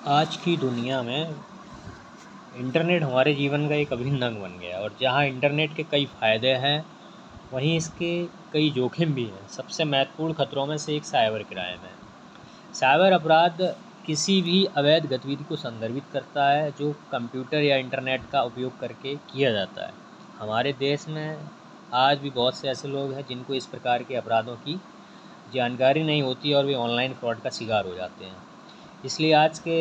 आज की दुनिया में इंटरनेट हमारे जीवन का एक अभिन्न अंग बन गया है और जहाँ इंटरनेट के कई फ़ायदे हैं, वहीं इसके कई जोखिम भी हैं। सबसे महत्वपूर्ण खतरों में से एक साइबर क्राइम है। साइबर अपराध किसी भी अवैध गतिविधि को संदर्भित करता है जो कंप्यूटर या इंटरनेट का उपयोग करके किया जाता है। हमारे देश में आज भी बहुत से ऐसे लोग हैं जिनको इस प्रकार के अपराधों की जानकारी नहीं होती और वे ऑनलाइन फ्रॉड का शिकार हो जाते हैं। इसलिए आज के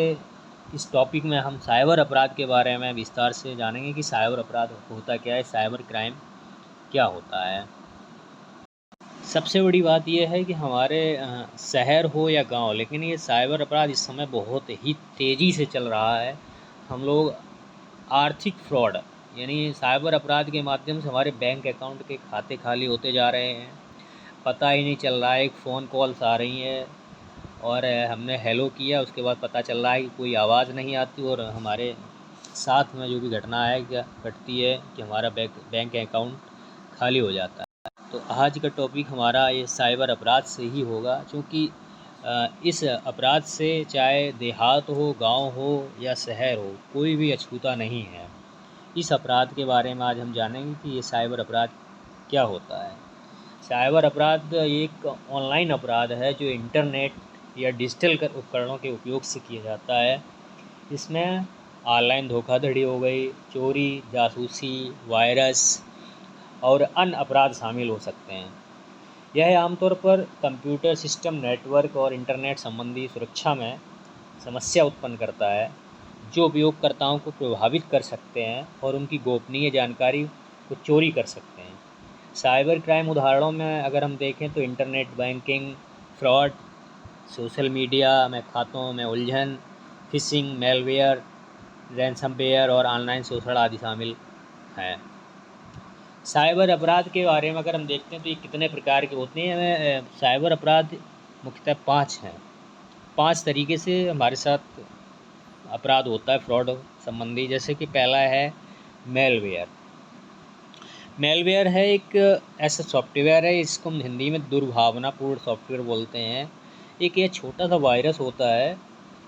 इस टॉपिक में हम साइबर अपराध के बारे में विस्तार से जानेंगे कि साइबर अपराध होता क्या है, साइबर क्राइम क्या होता है। सबसे बड़ी बात यह है कि हमारे शहर हो या गांव, लेकिन ये साइबर अपराध इस समय बहुत ही तेज़ी से चल रहा है। हम लोग आर्थिक फ्रॉड यानी साइबर अपराध के माध्यम से हमारे बैंक अकाउंट के खाते खाली होते जा रहे हैं, पता ही नहीं चल रहा है। एक फ़ोन कॉल्स आ रही हैं और हमने हेलो किया, उसके बाद पता चल रहा है कि कोई आवाज़ नहीं आती और हमारे साथ में जो भी घटना है क्या घटती है कि हमारा बैंक अकाउंट खाली हो जाता है। तो आज का टॉपिक हमारा ये साइबर अपराध से ही होगा, क्योंकि इस अपराध से चाहे देहात हो, गांव हो या शहर हो, कोई भी अछूता नहीं है। इस अपराध के बारे में आज हम जानेंगे कि ये साइबर अपराध क्या होता है। साइबर अपराध एक ऑनलाइन अपराध है जो इंटरनेट या डिजिटल उपकरणों के उपयोग से किया जाता है। इसमें ऑनलाइन धोखाधड़ी हो गई, चोरी, जासूसी, वायरस और अन्य अपराध शामिल हो सकते हैं। यह आमतौर पर कंप्यूटर सिस्टम, नेटवर्क और इंटरनेट संबंधी सुरक्षा में समस्या उत्पन्न करता है, जो उपयोगकर्ताओं को प्रभावित कर सकते हैं और उनकी गोपनीय जानकारी को चोरी कर सकते हैं। साइबर क्राइम उदाहरणों में अगर हम देखें तो internet banking fraud, social media में खातों में उलझन, फिशिंग, मेलवेयर, रैनसमवेयर और ऑनलाइन शोषण आदि शामिल हैं। साइबर अपराध के बारे में अगर हम देखते हैं तो ये कितने प्रकार के होते हैं। साइबर अपराध मुख्यतः 5 हैं। 5 तरीके से हमारे साथ अपराध होता है फ्रॉड संबंधी। जैसे कि पहला है मेलवेयर। मेलवेयर है एक ऐसा सॉफ्टवेयर है, इसको हम हिंदी में दुर्भावनापूर्ण सॉफ्टवेयर बोलते हैं। एक यह छोटा सा वायरस होता है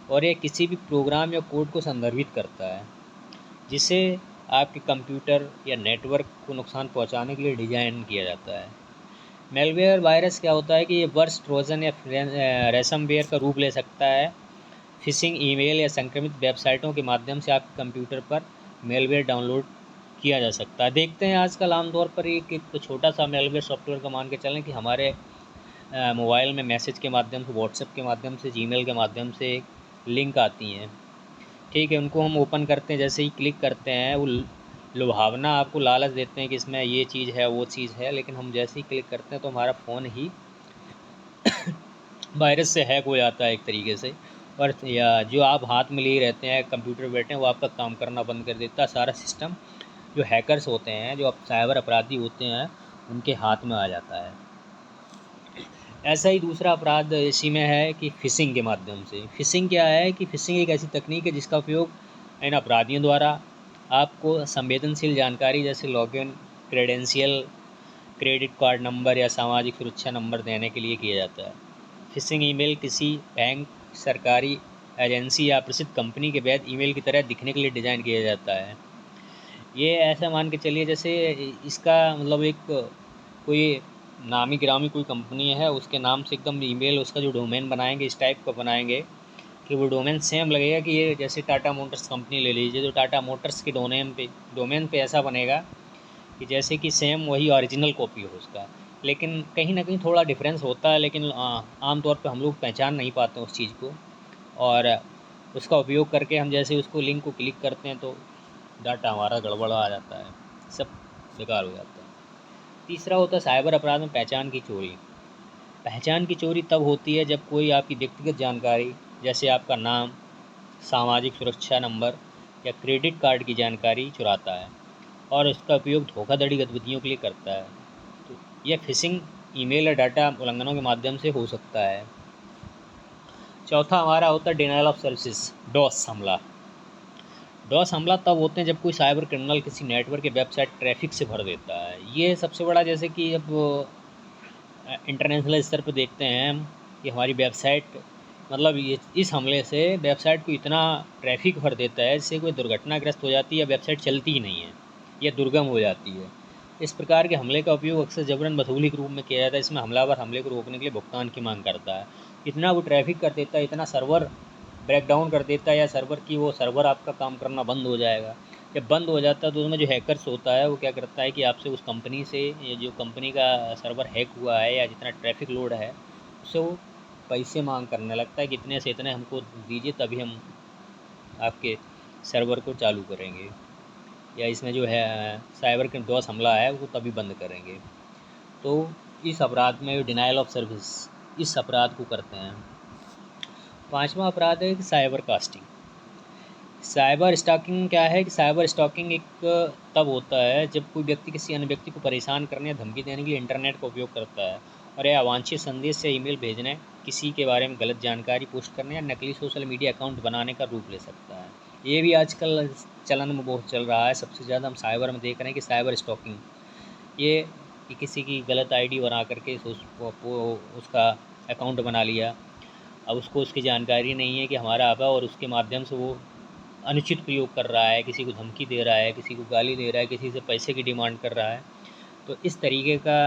और यह किसी भी प्रोग्राम या कोड को संदर्भित करता है जिसे आपके कंप्यूटर या नेटवर्क को नुकसान पहुंचाने के लिए डिज़ाइन किया जाता है। मेलवेयर वायरस क्या होता है कि ये वर्स, ट्रोजन या रैनसमवेयर का रूप ले सकता है। फिशिंग ईमेल या संक्रमित वेबसाइटों के माध्यम से आपके कंप्यूटर पर मेलवेयर डाउनलोड किया जा सकता है। देखते हैं आजकल आमतौर पर एक तो छोटा सा मेलवेयर सॉफ्टवेयर का मान के चलें कि हमारे मोबाइल में मैसेज के माध्यम से, व्हाट्सएप के माध्यम से, जीमेल के माध्यम से लिंक आती हैं। ठीक है, उनको हम ओपन करते हैं, जैसे ही क्लिक करते हैं वो लुभावना आपको लालच देते हैं कि इसमें ये चीज़ है, वो चीज़ है, लेकिन हम जैसे ही क्लिक करते हैं तो हमारा फ़ोन ही वायरस से हैक हो जाता है एक तरीके से। और या जो आप हाथ में लिए रहते हैं, कंप्यूटर बैठे हैं, वो आपका काम करना बंद कर देता है। सारा सिस्टम जो हैकर्स होते हैं, जो साइबर अपराधी होते हैं, उनके हाथ में आ जाता है। ऐसा ही दूसरा अपराध इसी में है कि फ़िशिंग के माध्यम से। फ़िशिंग क्या है कि फ़िशिंग एक ऐसी तकनीक है जिसका उपयोग इन अपराधियों द्वारा आपको संवेदनशील जानकारी जैसे login credential, credit card number या सामाजिक सुरक्षा नंबर देने के लिए किया जाता है। फ़िशिंग ईमेल किसी बैंक, सरकारी एजेंसी या प्रसिद्ध कंपनी के वैध ईमेल की तरह दिखने के लिए डिज़ाइन किया जाता है। ये ऐसा मान के चलिए जैसे इसका मतलब एक कोई नामी गिरामी कोई कंपनी है, उसके नाम से एकदम ईमेल, उसका जो डोमेन बनाएंगे इस टाइप का बनाएंगे कि वो डोमेन सेम लगेगा कि ये जैसे टाटा मोटर्स कंपनी ले लीजिए, तो टाटा मोटर्स के डोमेन पे ऐसा बनेगा कि जैसे कि सेम वही ओरिजिनल कॉपी हो उसका। लेकिन कहीं ना कहीं थोड़ा डिफरेंस होता है, लेकिन आमतौर पर हम लोग पहचान नहीं पाते उस चीज़ को, और उसका उपयोग करके हम जैसे उसको लिंक को क्लिक करते हैं तो डाटा हमारा गड़बड़ा आ जाता है, सब बेकार हो जाता है। तीसरा होता है साइबर अपराध में पहचान की चोरी। पहचान की चोरी तब होती है जब कोई आपकी व्यक्तिगत जानकारी जैसे आपका नाम, सामाजिक सुरक्षा नंबर या क्रेडिट कार्ड की जानकारी चुराता है और इसका उपयोग धोखाधड़ी गतिविधियों के लिए करता है। तो यह फिशिंग ईमेल या डाटा उल्लंघनों के माध्यम से हो सकता है। चौथा हमारा होता है डिनायल ऑफ सर्विसेज, डॉस हमला। डॉस हमला तब होते हैं जब कोई साइबर क्रिमिनल किसी नेटवर्क या वेबसाइट ट्रैफिक से भर देता है। ये सबसे बड़ा, जैसे कि अब इंटरनेशनल स्तर पर देखते हैं हम कि हमारी वेबसाइट मतलब ये इस हमले से वेबसाइट को इतना ट्रैफिक भर देता है जिससे कोई दुर्घटनाग्रस्त हो जाती है या वेबसाइट चलती ही नहीं है या दुर्गम हो जाती है। इस प्रकार के हमले का उपयोग अक्सर जबरन वसूली के रूप में किया जाता है। इसमें हमलावर हमले को रोकने के लिए भुगतान की मांग करता है। इतना वो ट्रैफिक कर देता है, इतना सर्वर ब्रेकडाउन कर देता है या सर्वर आपका काम करना बंद हो जाएगा। जब बंद हो जाता है तो उसमें जो हैकर्स होता है वो क्या करता है कि आपसे उस कंपनी से, ये जो कंपनी का सर्वर हैक हुआ है या जितना ट्रैफिक लोड है उससे वो पैसे मांग करने लगता है कि इतने से इतने हमको दीजिए तभी हम आपके सर्वर को चालू करेंगे, या इसमें जो है साइबर के DOS हमला है वो तभी बंद करेंगे। तो इस अपराध में डिनाइल ऑफ सर्विस, इस अपराध को करते हैं। पांचवा अपराध है कि साइबर कास्टिंग। साइबर स्टॉकिंग क्या है कि साइबर स्टॉकिंग एक तब होता है जब कोई व्यक्ति किसी अन्य व्यक्ति को परेशान करने या धमकी देने के लिए इंटरनेट का उपयोग करता है और यह अवांछित संदेश या ईमेल भेजने, किसी के बारे में गलत जानकारी पोस्ट करने या नकली सोशल मीडिया अकाउंट बनाने का रूप ले सकता है। ये भी आजकल चलन में बहुत चल रहा है। सबसे ज़्यादा हम साइबर में देख रहे हैं कि साइबर स्टॉकिंग, ये कि किसी की गलत आईडी बना करके उसका अकाउंट बना लिया। अब उसको उसकी जानकारी नहीं है कि हमारा आप है और उसके माध्यम से वो अनुचित प्रयोग कर रहा है, किसी को धमकी दे रहा है, किसी को गाली दे रहा है, किसी से पैसे की डिमांड कर रहा है। तो इस तरीके का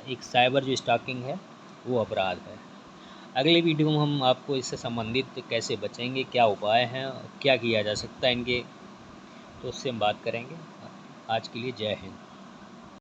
एक साइबर जो स्टॉकिंग है वो अपराध है। अगले वीडियो में हम आपको इससे संबंधित कैसे बचेंगे, क्या उपाय हैं, क्या किया जा सकता है इनके, तो उससे हम बात करेंगे। आज के लिए जय हिंद।